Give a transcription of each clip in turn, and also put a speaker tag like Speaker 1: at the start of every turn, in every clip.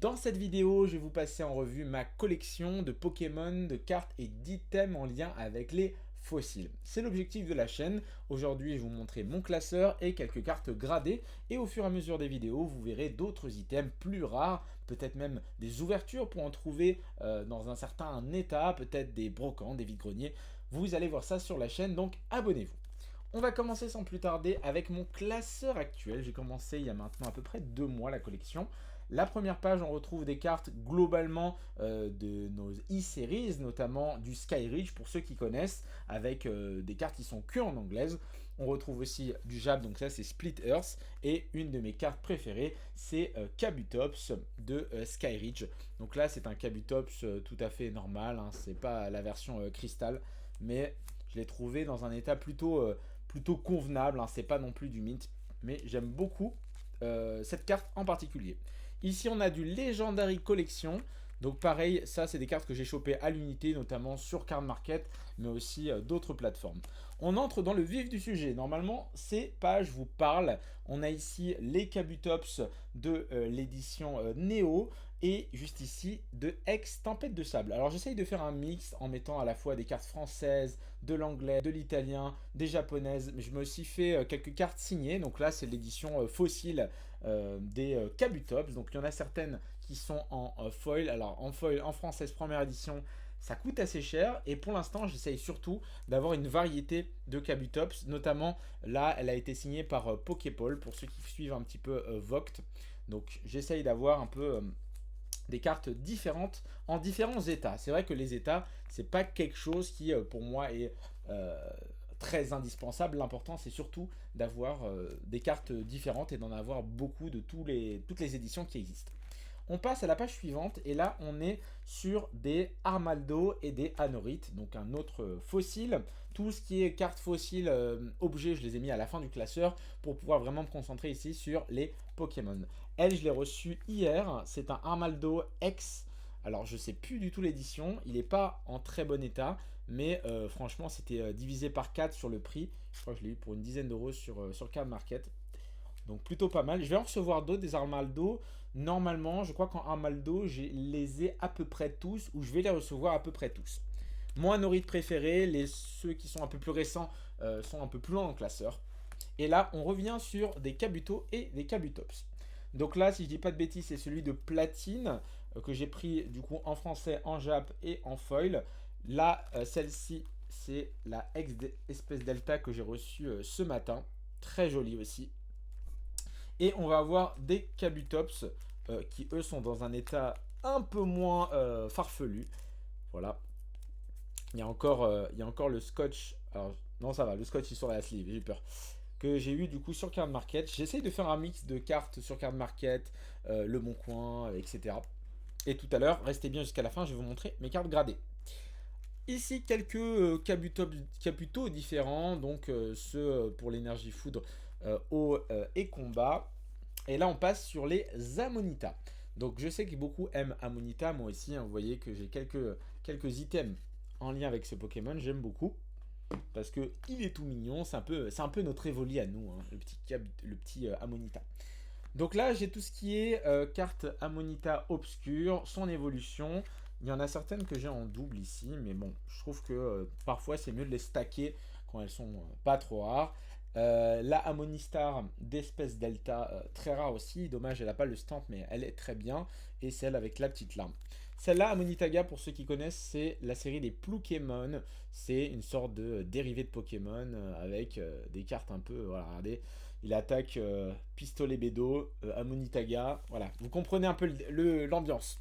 Speaker 1: Dans cette vidéo, je vais vous passer en revue ma collection de Pokémon, de cartes et d'items en lien avec les fossiles. C'est l'objectif de la chaîne. Aujourd'hui, je vais vous montrer mon classeur et quelques cartes gradées. Et au fur et à mesure des vidéos, vous verrez d'autres items plus rares, peut-être même des ouvertures pour en trouver dans un certain état, peut-être des brocantes, des vides-greniers. Vous allez voir ça sur la chaîne, donc abonnez-vous. On va commencer sans plus tarder avec mon classeur actuel. J'ai commencé il y a maintenant à peu près 2 mois la collection. La première page, on retrouve des cartes globalement de nos e-series, notamment du Skyreach pour ceux qui connaissent, avec des cartes qui sont que en anglaise. On retrouve aussi du Jab, donc ça c'est Split Earth. Et une de mes cartes préférées, c'est Kabutops de Skyreach. Donc là c'est un Kabutops tout à fait normal, hein. C'est pas la version cristal, mais je l'ai trouvé dans un état plutôt convenable, hein. C'est pas non plus du mint, mais j'aime beaucoup cette carte en particulier. Ici, on a du Legendary Collection. Donc pareil, ça c'est des cartes que j'ai chopées à l'unité, notamment sur Card Market, mais aussi d'autres plateformes. On entre dans le vif du sujet. Normalement, ces pages vous parlent. On a ici les Kabutops de l'édition Neo, et juste ici de Ex Tempête de Sable. Alors j'essaye de faire un mix en mettant à la fois des cartes françaises, de l'anglais, de l'italien, des japonaises, mais je me suis fait quelques cartes signées. Donc là c'est l'édition fossile des Kabutops. Donc il y en a certaines qui sont en foil. Alors en foil, en française première édition, ça coûte assez cher, et pour l'instant j'essaye surtout d'avoir une variété de Kabutops, notamment là elle a été signée par Poképole pour ceux qui suivent un petit peu Voct. Donc j'essaye d'avoir un peu des cartes différentes en différents états. C'est vrai que les états, c'est pas quelque chose qui pour moi est très indispensable. L'important c'est surtout d'avoir des cartes différentes et d'en avoir beaucoup de toutes les éditions qui existent. On passe à la page suivante et là on est sur des Armaldo et des Anorith, donc un autre fossile. Tout ce qui est cartes fossiles, objets, je les ai mis à la fin du classeur pour pouvoir vraiment me concentrer ici sur les Pokémon. Elle, je l'ai reçu hier, c'est un Armaldo X. Alors je sais plus du tout l'édition, il n'est pas en très bon état, mais franchement c'était divisé par 4 sur le prix. Je crois que je l'ai eu pour une dizaine d'euros sur Card Market. Donc plutôt pas mal. Je vais en recevoir d'autres, des Armaldo. Normalement, je crois qu'en Armaldo, je les ai à peu près tous, ou je vais les recevoir à peu près tous. Mon Anorith préféré, ceux qui sont un peu plus récents sont un peu plus loin dans le classeur. Et là, on revient sur des Kabuto et des Kabutops. Donc là, si je dis pas de bêtises, c'est celui de platine que j'ai pris du coup en français, en Jap et en foil. Là, celle-ci, c'est la espèce Delta que j'ai reçue ce matin. Très jolie aussi. Et on va avoir des Kabutops qui eux sont dans un état un peu moins farfelu. Voilà. Il y a encore le scotch. Alors non, ça va, le scotch il sur la sleeve, j'ai eu peur. Que j'ai eu du coup sur Card Market. J'essaye de faire un mix de cartes sur Card Market, Le Bon Coin, etc. Et tout à l'heure, restez bien jusqu'à la fin, je vais vous montrer mes cartes gradées. Ici, quelques Kabuto différents, donc ceux pour l'énergie foudre, eau et combat. Et là, on passe sur les Amonita. Donc, je sais que beaucoup aiment Amonita, moi aussi, hein, vous voyez que j'ai quelques items en lien avec ce Pokémon, j'aime beaucoup. Parce que il est tout mignon, c'est un peu notre Evoli à nous, hein, le petit Amonita. Donc là, j'ai tout ce qui est carte Amonita obscure, son évolution. Il y en a certaines que j'ai en double ici, mais bon, je trouve que parfois c'est mieux de les stacker quand elles sont pas trop rares. La Amonistar d'espèce Delta, très rare aussi. Dommage, elle n'a pas le stamp, mais elle est très bien. Et celle avec la petite larme. Celle-là, Amonitaga, pour ceux qui connaissent, c'est la série des Ploukémon. C'est une sorte de dérivé de Pokémon avec des cartes un peu. Voilà, regardez. Il attaque Pistolet Bédo, Amonitaga. Voilà, vous comprenez un peu l'ambiance.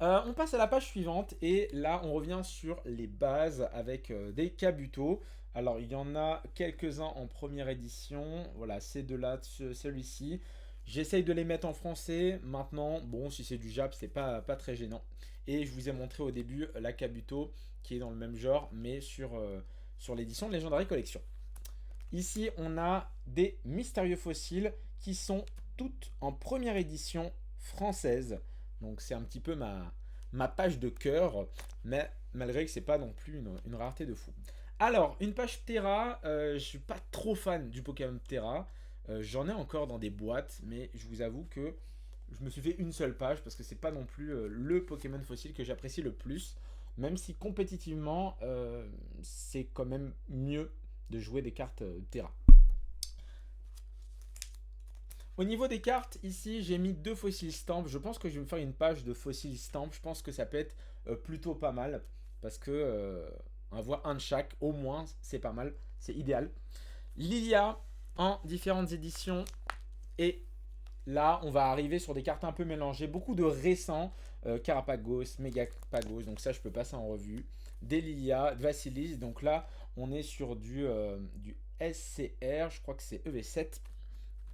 Speaker 1: On passe à la page suivante et là on revient sur les bases avec des Kabuto. Alors il y en a quelques-uns en première édition, voilà ces deux-là, celui-ci. J'essaye de les mettre en français, maintenant, bon si c'est du Jap c'est pas très gênant. Et je vous ai montré au début la Kabuto qui est dans le même genre mais sur l'édition Legendary Collection. Ici on a des mystérieux fossiles qui sont toutes en première édition française. Donc c'est un petit peu ma page de cœur, mais malgré que c'est pas non plus une rareté de fou. Alors, une page Terra, je suis pas trop fan du Pokémon Terra. J'en ai encore dans des boîtes, mais je vous avoue que je me suis fait une seule page parce que c'est pas non plus le Pokémon fossile que j'apprécie le plus. Même si compétitivement, c'est quand même mieux de jouer des cartes Terra. Au niveau des cartes, ici, j'ai mis 2 fossiles stamp. Je pense que je vais me faire une page de fossiles stamp. Je pense que ça peut être plutôt pas mal. Parce que avoir un de chaque, au moins, c'est pas mal. C'est idéal. Lilia en différentes éditions. Et là, on va arriver sur des cartes un peu mélangées. Beaucoup de récents. Carapagos, Megapagos. Donc ça, je peux passer en revue. Des Lilia, Vassilis. Donc là, on est sur du SCR. Je crois que c'est EV7.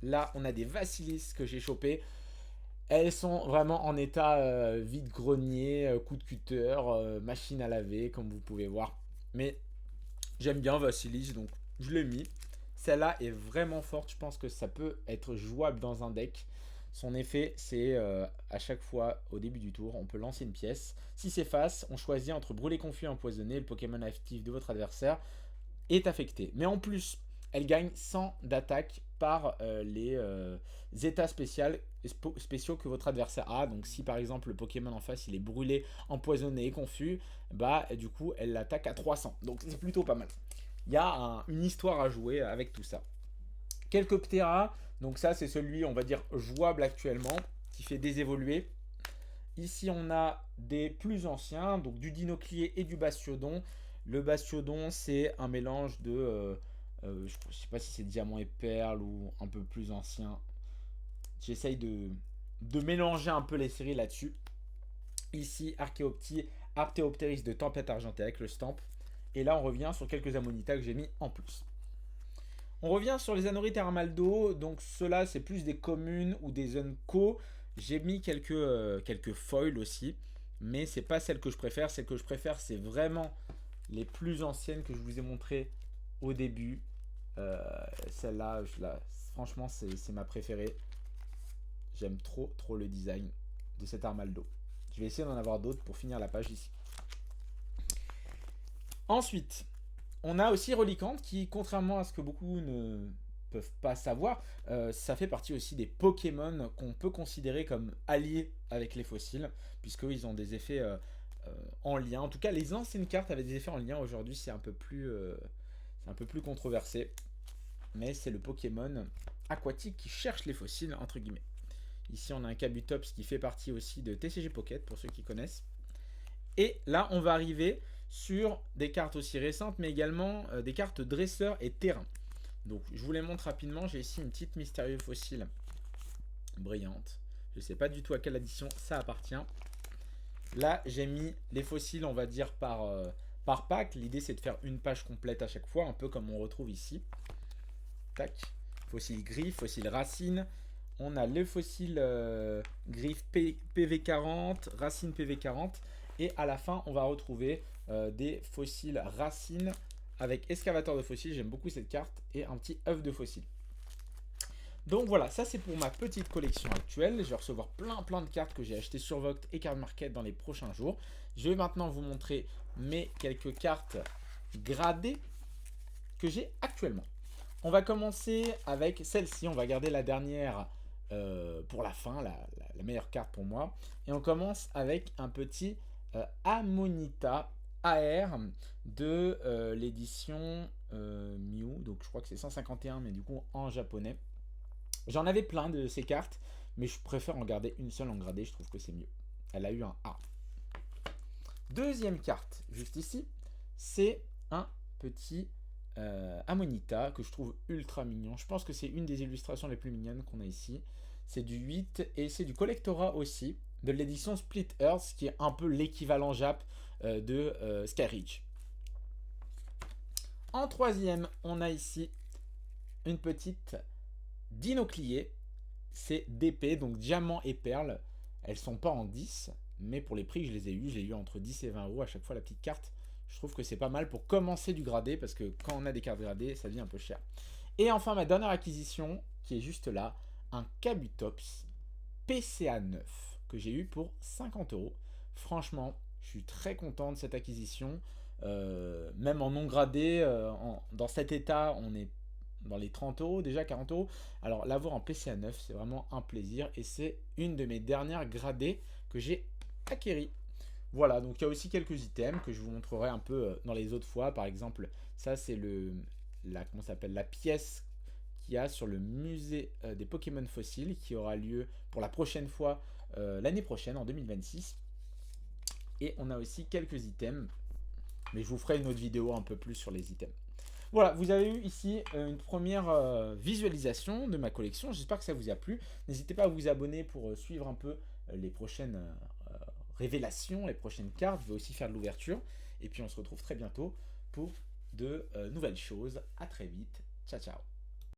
Speaker 1: Là, on a des Vassilis que j'ai chopé. Elles sont vraiment en état vide-grenier, coup de cutter, machine à laver, comme vous pouvez voir. Mais j'aime bien Vassilis, donc je l'ai mis. Celle-là est vraiment forte. Je pense que ça peut être jouable dans un deck. Son effet, c'est à chaque fois au début du tour, on peut lancer une pièce. Si c'est face, on choisit entre brûler, confus, empoisonner. Le Pokémon actif de votre adversaire est affecté. Mais en plus, elle gagne 100 d'attaque par les états spéciaux que votre adversaire a. Donc si par exemple le Pokémon en face il est brûlé, empoisonné et confus, bah du coup elle l'attaque à 300. Donc c'est plutôt pas mal. Il y a une histoire à jouer avec tout ça. Quelques Ptera, donc ça c'est celui on va dire jouable actuellement, qui fait désévoluer. Ici on a des plus anciens, donc du Dinoclier et du Bastiodon. Le Bastiodon c'est un mélange de... je ne sais pas si c'est diamant et perle ou un peu plus ancien. J'essaye de mélanger un peu les séries là-dessus. Ici, Archéoptéris de Tempête Argentée avec le stamp. Et là, on revient sur quelques Ammonitas que j'ai mis en plus. On revient sur les Anorites Armaldo. Donc, ceux-là, c'est plus des communes ou des Unco. J'ai mis quelques foils aussi. Mais c'est pas celle que je préfère. Celle que je préfère, c'est vraiment les plus anciennes que je vous ai montrées au début. Celle-là, franchement, c'est ma préférée. J'aime trop le design de cet Armaldo. Je vais essayer d'en avoir d'autres pour finir la page ici. Ensuite, on a aussi Reliquante qui, contrairement à ce que beaucoup ne peuvent pas savoir, ça fait partie aussi des Pokémon qu'on peut considérer comme alliés avec les fossiles, puisqu'ils ont des effets en lien. En tout cas, les anciennes cartes avaient des effets en lien. Aujourd'hui, c'est un peu plus controversé. Mais c'est le Pokémon aquatique qui cherche les fossiles, entre guillemets. Ici, on a un Kabutops qui fait partie aussi de TCG Pocket, pour ceux qui connaissent. Et là, on va arriver sur des cartes aussi récentes, mais également des cartes dresseurs et terrain. Donc, je vous les montre rapidement. J'ai ici une petite mystérieuse fossile brillante. Je ne sais pas du tout à quelle édition ça appartient. Là, j'ai mis les fossiles, on va dire, par pack. L'idée, c'est de faire une page complète à chaque fois, un peu comme on retrouve ici. Tac. Fossile griffe, fossile racine. On a le fossile griffe PV40, racine PV40. Et à la fin, on va retrouver des fossiles racines avec excavateur de fossiles. J'aime beaucoup cette carte. Et un petit œuf de fossiles. Donc voilà, ça c'est pour ma petite collection actuelle. Je vais recevoir plein de cartes que j'ai achetées sur Vogt et Card Market dans les prochains jours. Je vais maintenant vous montrer mes quelques cartes gradées que j'ai actuellement. On va commencer avec celle-ci. On va garder la dernière pour la fin, la meilleure carte pour moi. Et on commence avec un petit Amonita AR de l'édition Mew. Donc je crois que c'est 151, mais du coup en japonais. J'en avais plein de ces cartes, mais je préfère en garder une seule en gradé. Je trouve que c'est mieux. Elle a eu un A. Deuxième carte, juste ici, c'est un petit Amonita que je trouve ultra mignon. Je pense que c'est une des illustrations les plus mignonnes qu'on a ici. C'est du 8 et c'est du collectorat aussi, de l'édition Split Earth, qui est un peu l'équivalent Jap de Skyreach. En troisième, on a ici une petite Dinoclier. C'est d'épée, donc diamant et perle. Elles sont pas en 10, mais pour les prix que je les ai eu, j'ai eu entre 10 et 20 € à chaque fois la petite carte. Je trouve que c'est pas mal pour commencer du gradé, parce que quand on a des cartes gradées, ça devient un peu cher. Et enfin, ma dernière acquisition, qui est juste là, un Kabutops PCA 9, que j'ai eu pour 50 €. Franchement, je suis très content de cette acquisition. Même en non gradé, dans cet état, on est dans les 30 euros, déjà 40 euros. Alors l'avoir en PCA 9, c'est vraiment un plaisir et c'est une de mes dernières gradées que j'ai acquéries. Voilà, donc il y a aussi quelques items que je vous montrerai un peu dans les autres fois. Par exemple, ça c'est comment ça s'appelle, la pièce qu'il y a sur le musée des Pokémon fossiles qui aura lieu pour la prochaine fois l'année prochaine, en 2026. Et on a aussi quelques items, mais je vous ferai une autre vidéo un peu plus sur les items. Voilà, vous avez eu ici une première visualisation de ma collection. J'espère que ça vous a plu. N'hésitez pas à vous abonner pour suivre un peu les prochaines révélations, les prochaines cartes. Je vais aussi faire de l'ouverture. Et puis on se retrouve très bientôt pour de nouvelles choses. À très vite. Ciao, ciao.